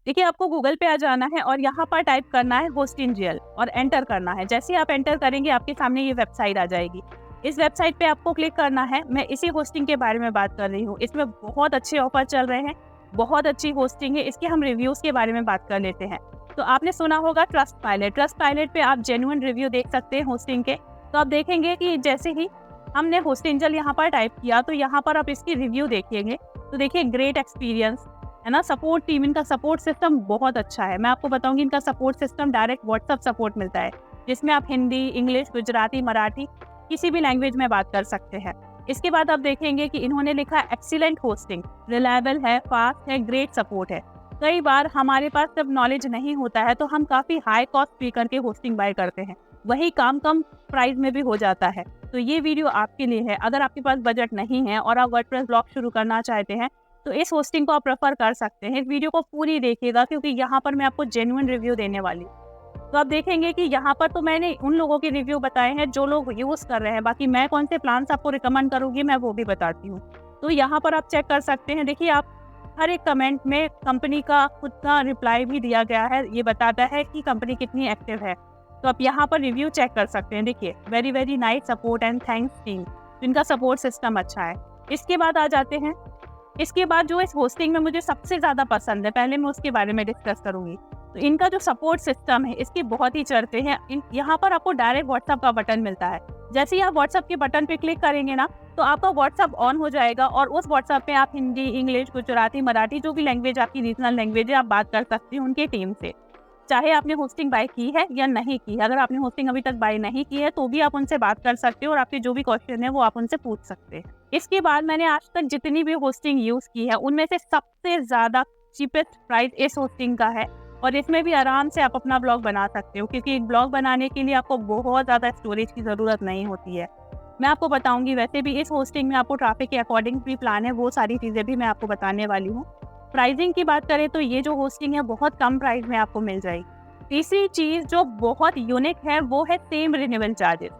देखिए, आपको गूगल पे आ जाना है और यहाँ पर टाइप करना है होस्टिंजियल और एंटर करना है। जैसे ही आप एंटर करेंगे आपके सामने ये वेबसाइट आ जाएगी। इस वेबसाइट पे आपको क्लिक करना है। मैं इसी होस्टिंग के बारे में बात कर रही हूँ। इसमें बहुत अच्छे ऑफर चल रहे हैं, बहुत अच्छी होस्टिंग है। इसके हम रिव्यूज़ के बारे में बात कर लेते हैं। तो आपने सुना होगा ट्रस्टपाइलट। ट्रस्टपाइलट पे आप जेन्युइन रिव्यू देख सकते हैं होस्टिंग के। तो आप देखेंगे कि जैसे ही हमने होस्टिंजियल यहाँ पर टाइप किया तो यहाँ पर आप इसकी रिव्यू देखेंगे। तो देखिए, ग्रेट एक्सपीरियंस है ना। सपोर्ट टीम, इनका सपोर्ट सिस्टम बहुत अच्छा है। मैं आपको बताऊंगी, इनका support system direct WhatsApp support मिलता है, जिसमें आप हिंदी, इंग्लिश, गुजराती, मराठी किसी भी लैंग्वेज में बात कर सकते हैं। इसके बाद आप देखेंगे कि इन्होंने लिखा एक्सीलेंट होस्टिंग, रिलायबल है, फास्ट है, ग्रेट सपोर्ट है। कई बार हमारे पास जब नॉलेज नहीं होता है तो हम काफ़ी हाई कॉस्ट पे करके होस्टिंग बाय करते हैं, वही काम कम प्राइस में भी हो जाता है। तो ये वीडियो आपके लिए है। अगर आपके पास बजट नहीं है और आप वर्डप्रेस ब्लॉग शुरू करना चाहते हैं तो इस होस्टिंग को आप प्रेफर कर सकते हैं। इस वीडियो को पूरी देखिएगा क्योंकि यहाँ पर मैं आपको जेन्युइन रिव्यू देने वाली हूँ। तो आप देखेंगे कि यहाँ पर तो मैंने उन लोगों के रिव्यू बताए हैं जो लोग यूज़ कर रहे हैं। बाकी मैं कौन से प्लान्स आपको रिकमेंड करूँगी मैं वो भी बताती हूँ। तो यहाँ पर आप चेक कर सकते हैं। देखिए, आप हर एक कमेंट में कंपनी का खुद का रिप्लाई भी दिया गया है। ये बताता है कि कंपनी कितनी एक्टिव है। तो आप यहाँ पर रिव्यू चेक कर सकते हैं। देखिए, very very nice support and thanks team. तो इनका सपोर्ट सिस्टम अच्छा है। इसके बाद आ जाते हैं, इसके बाद जो इस होस्टिंग में मुझे सबसे ज़्यादा पसंद है, पहले मैं उसके बारे में डिस्कस करूंगी। तो इनका जो सपोर्ट सिस्टम है इसके बहुत ही चर्चे हैं। यहाँ पर आपको डायरेक्ट व्हाट्सएप का बटन मिलता है। जैसे ही आप व्हाट्सएप के बटन पे क्लिक करेंगे ना तो आपका व्हाट्सएप ऑन हो जाएगा और उस व्हाट्सएप पे आप हिंदी, इंग्लिश, गुजराती, मराठी, जो भी लैंग्वेज आपकी रीजनल लैंग्वेज है आप बात कर सकते हैं उनकी टीम से। चाहे आपने होस्टिंग बाय की है या नहीं की है। अगर आपने होस्टिंग अभी तक बाय नहीं की है तो भी आप उनसे बात कर सकते हो और आपके जो भी क्वेश्चन है वो आप उनसे पूछ सकते हैं। इसके बाद मैंने आज तक जितनी भी होस्टिंग यूज़ की है उनमें से सबसे ज़्यादा चीपेस्ट प्राइस इस होस्टिंग का है और इसमें भी आराम से आप अपना ब्लॉग बना सकते हो क्योंकि एक ब्लॉग बनाने के लिए आपको बहुत ज़्यादा स्टोरेज की ज़रूरत नहीं होती है। मैं आपको बताऊंगी, वैसे भी इस होस्टिंग में आपको ट्रैफिक के अकॉर्डिंग भी प्लान है, वो सारी चीज़ें भी मैं आपको बताने वाली हूँ। प्राइसिंग की बात करें तो ये जो होस्टिंग है बहुत कम प्राइस में आपको मिल जाएगी। तीसरी चीज़ जो बहुत यूनिक है वो है सेम रिन्यूअल चार्जेस।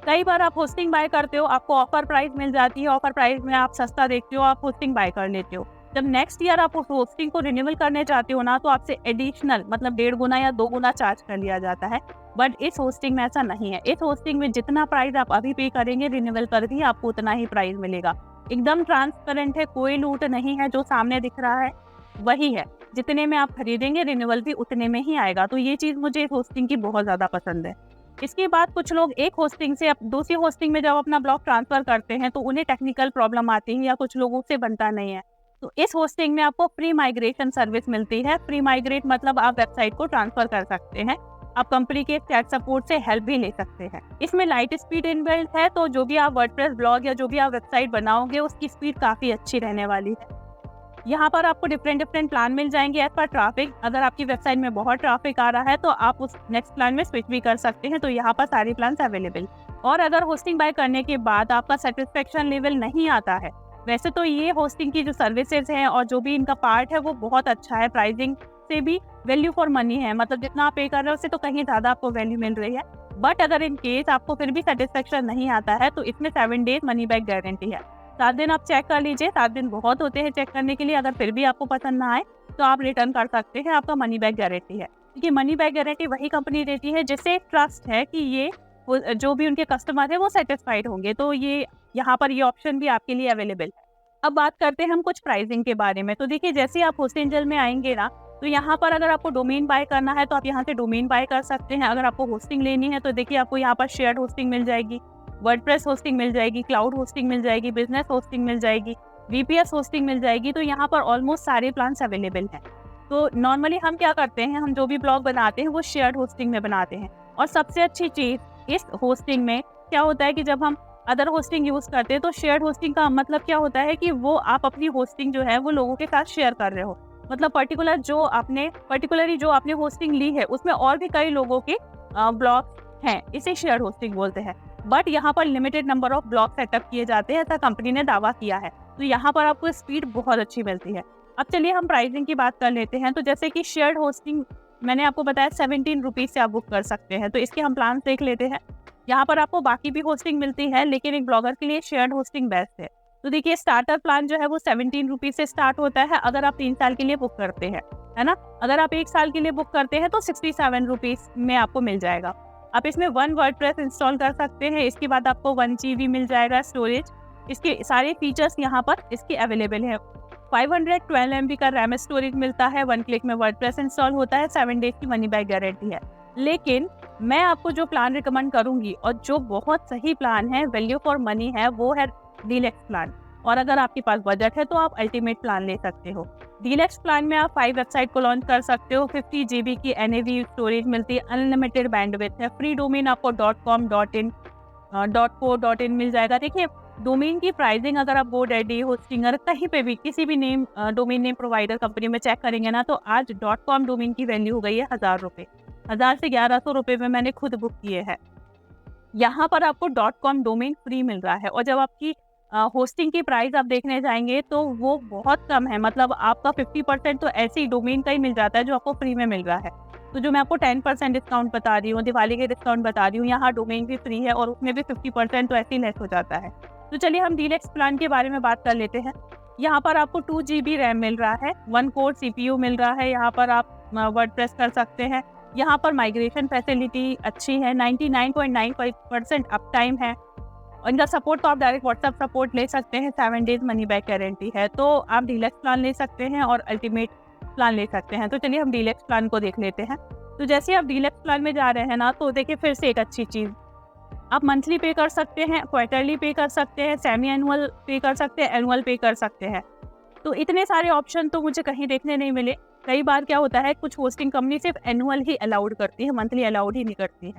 कई बार आप होस्टिंग बाय करते हो, आपको ऑफर प्राइस मिल जाती है, ऑफर प्राइस में आप सस्ता देखते हो, आप होस्टिंग बाय कर लेते हो। जब नेक्स्ट ईयर आप उस होस्टिंग को रिन्यूअल करने चाहते हो ना तो आपसे एडिशनल मतलब 1.5 गुना या 2 गुना चार्ज कर लिया जाता है। बट इस होस्टिंग में ऐसा नहीं है। इस होस्टिंग में जितना प्राइस आप अभी पे करेंगे रिन्यूअल पर भी आपको उतना ही प्राइस मिलेगा। एकदम ट्रांसपेरेंट है, कोई लूट नहीं है, जो सामने दिख रहा है वही है। जितने में आप खरीदेंगे रिन्यूअल भी उतने में ही आएगा। तो ये चीज़ मुझे इस होस्टिंग की बहुत ज़्यादा पसंद है। इसके बाद कुछ लोग एक होस्टिंग से दूसरी होस्टिंग में जब अपना ब्लॉग ट्रांसफर करते हैं तो उन्हें टेक्निकल प्रॉब्लम आती है या कुछ लोगों से बनता नहीं है। तो इस होस्टिंग में आपको प्री माइग्रेशन सर्विस मिलती है। प्री माइग्रेट मतलब आप वेबसाइट को ट्रांसफर कर सकते हैं। आप कंपनी के चैट सपोर्ट से हेल्प भी ले सकते हैं। इसमें लाइट स्पीड इनबिल्ट है, तो जो भी आप वर्डप्रेस ब्लॉग या जो भी आप वेबसाइट बनाओगे उसकी स्पीड काफ़ी अच्छी रहने वाली है। यहाँ पर आपको डिफरेंट प्लान मिल जाएंगे एज पर ट्रैफिक। अगर आपकी वेबसाइट में बहुत ट्रैफिक आ रहा है तो आप उस नेक्स्ट प्लान में स्विच भी कर सकते हैं। तो यहाँ पर सारे प्लान अवेलेबल। और अगर होस्टिंग बाय करने के बाद आपका सेटिस्फेक्शन लेवल नहीं आता है, वैसे तो ये होस्टिंग की जो सर्विसेज हैं और जो भी इनका पार्ट है वो बहुत अच्छा है। प्राइसिंग से भी वैल्यू फॉर मनी है, मतलब जितना आप पे कर रहे हो उससे तो कहीं ज़्यादा आपको वैल्यू मिल रही है। बट अगर इन केस आपको फिर भी सेटिस्फेक्शन नहीं आता है तो इसमें 7 डेज मनी बैक गारंटी है। 7 दिन आप चेक कर लीजिए, 7 दिन बहुत होते हैं चेक करने के लिए। अगर फिर भी आपको पसंद ना आए तो आप रिटर्न कर सकते हैं, आपका मनी बैक गारंटी है। क्योंकि मनी बैक गारंटी वही कंपनी देती है जिससे ट्रस्ट है कि ये जो भी उनके कस्टमर है वो सेटिस्फाइड होंगे। तो ये यहाँ पर ये ऑप्शन भी आपके लिए अवेलेबल है। अब बात करते हैं हम कुछ प्राइसिंग के बारे में। तो देखिए, जैसे आप होस्टिंजियल में आएंगे ना तो यहाँ पर अगर आपको डोमेन बाय करना है तो आप यहाँ से डोमेन बाय कर सकते हैं। अगर आपको होस्टिंग लेनी है तो देखिए आपको यहाँ पर शेयर्ड होस्टिंग मिल जाएगी, वर्डप्रेस होस्टिंग मिल जाएगी, क्लाउड होस्टिंग मिल जाएगी, बिजनेस होस्टिंग मिल जाएगी, वीपीएस होस्टिंग मिल जाएगी। तो यहाँ पर ऑलमोस्ट सारे प्लान्स अवेलेबल हैं। तो नॉर्मली हम क्या करते हैं, हम जो भी ब्लॉग बनाते हैं वो शेयर्ड होस्टिंग में बनाते हैं। और सबसे अच्छी चीज़ इस होस्टिंग में क्या होता है कि जब हम अदर होस्टिंग यूज़ करते हैं तो शेयर्ड होस्टिंग का मतलब क्या होता है कि वो आप अपनी होस्टिंग जो है वो लोगों के साथ शेयर कर रहे हो। मतलब पर्टिकुलरली जो आपने होस्टिंग ली है उसमें और भी कई लोगों के ब्लॉग हैं, इसे शेयर्ड होस्टिंग बोलते हैं। बट यहाँ पर limited number of blog setup किए जाते हैं, ऐसा कंपनी ने दावा किया है। तो यहाँ पर आपको स्पीड बहुत अच्छी मिलती है। अब चलिए हम प्राइसिंग की बात कर लेते हैं। तो जैसे कि शेयर्ड होस्टिंग मैंने आपको बताया 17 रुपीज़ से आप बुक कर सकते हैं। तो इसके हम प्लान देख लेते हैं। यहाँ पर आपको बाकी भी होस्टिंग मिलती है लेकिन एक ब्लॉगर के लिए शेयर्ड होस्टिंग बेस्ट है। तो देखिए, स्टार्टर प्लान जो है वो 17 रुपीज़ से स्टार्ट होता है अगर आप 3 साल के लिए बुक करते हैं। है ना। अगर आप 1 साल के लिए बुक करते हैं तो 67 रुपीज़ में आपको मिल जाएगा। आप इसमें 1 वर्डप्रेस इंस्टॉल कर सकते हैं, इसके बाद आपको 1 जीबी मिल जाएगा स्टोरेज। इसके सारे फीचर्स यहाँ पर इसके अवेलेबल है। 512 MB का रैम स्टोरेज मिलता है, 1 क्लिक में वर्डप्रेस इंस्टॉल होता है, 7 डेज की मनी बैक गारंटी है। लेकिन मैं आपको जो प्लान रिकमेंड करूंगी और जो बहुत सही प्लान है, वैल्यू फॉर मनी है, वो है डीलक्स प्लान। और अगर आपके पास बजट है तो आप अल्टीमेट प्लान ले सकते हो। डीलक्स प्लान में आप 5 वेबसाइट को लॉन्च कर सकते हो, 50 GB की NAV स्टोरेज मिलती है, अनलिमिटेड बैंडविड्थ है, फ्री डोमेन आपको .com .in .co.in मिल जाएगा। देखिए डोमेन की प्राइसिंग अगर आप GoDaddy, होस्टिंगर कहीं पे भी किसी भी name domain name provider company में चेक करेंगे ना, तो आज .com डोमेन की वैल्यू हो गई है 1000 रुपये। 1000 से 1100 रुपये में मैंने खुद बुक किए हैं। यहाँ पर आपको .com डोमेन फ्री मिल रहा है, और जब आपकी होस्टिंग की प्राइस आप देखने जाएंगे तो वो बहुत कम है, मतलब आपका 50% तो ऐसी डोमेन का ही मिल जाता है जो आपको फ्री में मिल रहा है। तो जो मैं आपको 10% डिस्काउंट बता रही हूँ, दिवाली के डिस्काउंट बता रही हूँ, यहाँ डोमेन भी फ्री है और उसमें भी 50% तो ऐसे ही लेस हो जाता है। तो चलिए हम डीलक्स प्लान के बारे में बात कर लेते हैं। यहाँ पर आपको 2 GB रैम मिल रहा है, 1 कोर CPU मिल रहा है, यहाँ पर आप वर्डप्रेस कर सकते हैं। यहाँ पर माइग्रेशन फैसिलिटी अच्छी है, 99.95% अप टाइम है, और इनका सपोर्ट तो आप डायरेक्ट व्हाट्सएप सपोर्ट ले सकते हैं, 7 डेज मनी बैक गारंटी है। तो आप डीलक्स प्लान ले सकते हैं और अल्टीमेट प्लान ले सकते हैं। तो चलिए हम डीलक्स प्लान को देख लेते हैं। तो जैसे आप डीलक्स प्लान में जा रहे हैं ना, तो देखिए फिर से एक अच्छी चीज़, आप मंथली पे कर सकते हैं, क्वार्टरली पे कर सकते हैं, सेमी एनुअल पे कर सकते हैं, एनुअल पे कर सकते हैं। तो इतने सारे ऑप्शन तो मुझे कहीं देखने नहीं मिले। कई बार क्या होता है, कुछ होस्टिंग कंपनी सिर्फ एनुअल ही अलाउड करती है, मंथली अलाउड ही नहीं करती है,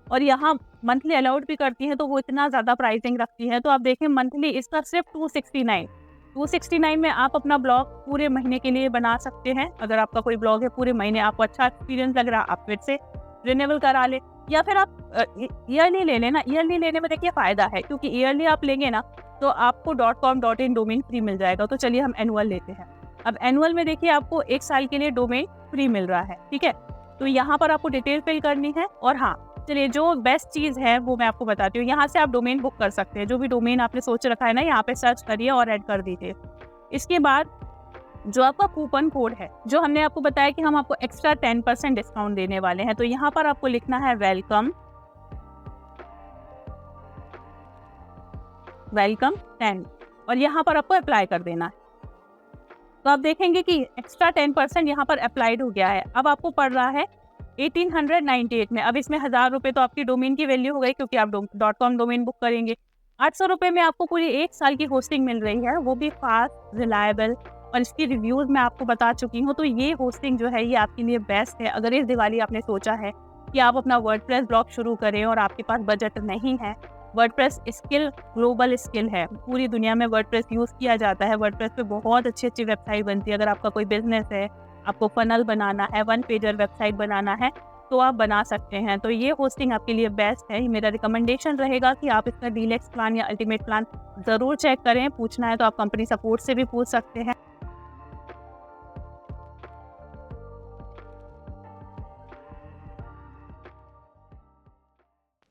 और यहाँ मंथली अलाउड भी करती है तो वो इतना ज़्यादा प्राइसिंग रखती है। तो आप देखें मंथली इसका सिर्फ 269 में आप अपना ब्लॉग पूरे महीने के लिए बना सकते हैं। अगर आपका कोई ब्लॉग है पूरे महीने आपको अच्छा एक्सपीरियंस लग रहा है, आप फिर से रिन्यूअल करा ले, या फिर आप ईयरली ले लेना। ईयरली लेने में देखिए फ़ायदा है, क्योंकि ईयरली आप लेंगे ना तो आपको .com .in डोमेन फ्री मिल जाएगा। तो चलिए हम एनुअल लेते हैं। अब एनुअल में देखिए आपको 1 साल के लिए डोमेन फ्री मिल रहा है, ठीक है। तो यहाँ पर आपको डिटेल फिल करनी है, और हाँ चलिए जो बेस्ट चीज़ है वो मैं आपको बताती हूँ। यहाँ से आप डोमेन बुक कर सकते हैं, जो भी डोमेन आपने सोच रखा है ना, यहाँ पे सर्च करिए और ऐड कर दीजिए। इसके बाद जो आपका कूपन कोड है, जो हमने आपको बताया कि हम आपको एक्स्ट्रा 10% डिस्काउंट देने वाले हैं, तो यहाँ पर आपको लिखना है वेलकम 10, और यहाँ पर आपको अप्लाई कर देना है। तो आप देखेंगे कि एक्स्ट्रा 10% यहाँ पर अप्लाइड हो गया है। अब आपको पड़ रहा है 1898 में। अब इसमें 1000 रुपये तो आपकी डोमेन की वैल्यू हो गई, क्योंकि आप .com डोमेन बुक करेंगे। 800 रुपये में आपको पूरी 1 साल की होस्टिंग मिल रही है, वो भी फास्ट, रिलायबल, और इसकी रिव्यूज़ मैं आपको बता चुकी हूँ। तो ये होस्टिंग जो है ये आपके लिए बेस्ट है। अगर इस दिवाली आपने सोचा है कि आप अपना वर्डप्रेस ब्लॉग शुरू करें और आपके पास बजट नहीं है, वर्डप्रेस स्किल ग्लोबल स्किल है, पूरी दुनिया में वर्डप्रेस यूज़ किया जाता है। वर्डप्रेस पे बहुत अच्छी वेबसाइट बनती है। अगर आपका कोई बिजनेस है, आपको फनल बनाना है, 1 पेजर वेबसाइट बनाना है, तो आप बना सकते हैं। तो ये होस्टिंग आपके लिए बेस्ट है। मेरा रिकमेंडेशन रहेगा कि आप इसका डीलक्स प्लान या अल्टीमेट प्लान ज़रूर चेक करें। पूछना है तो आप कंपनी सपोर्ट से भी पूछ सकते हैं।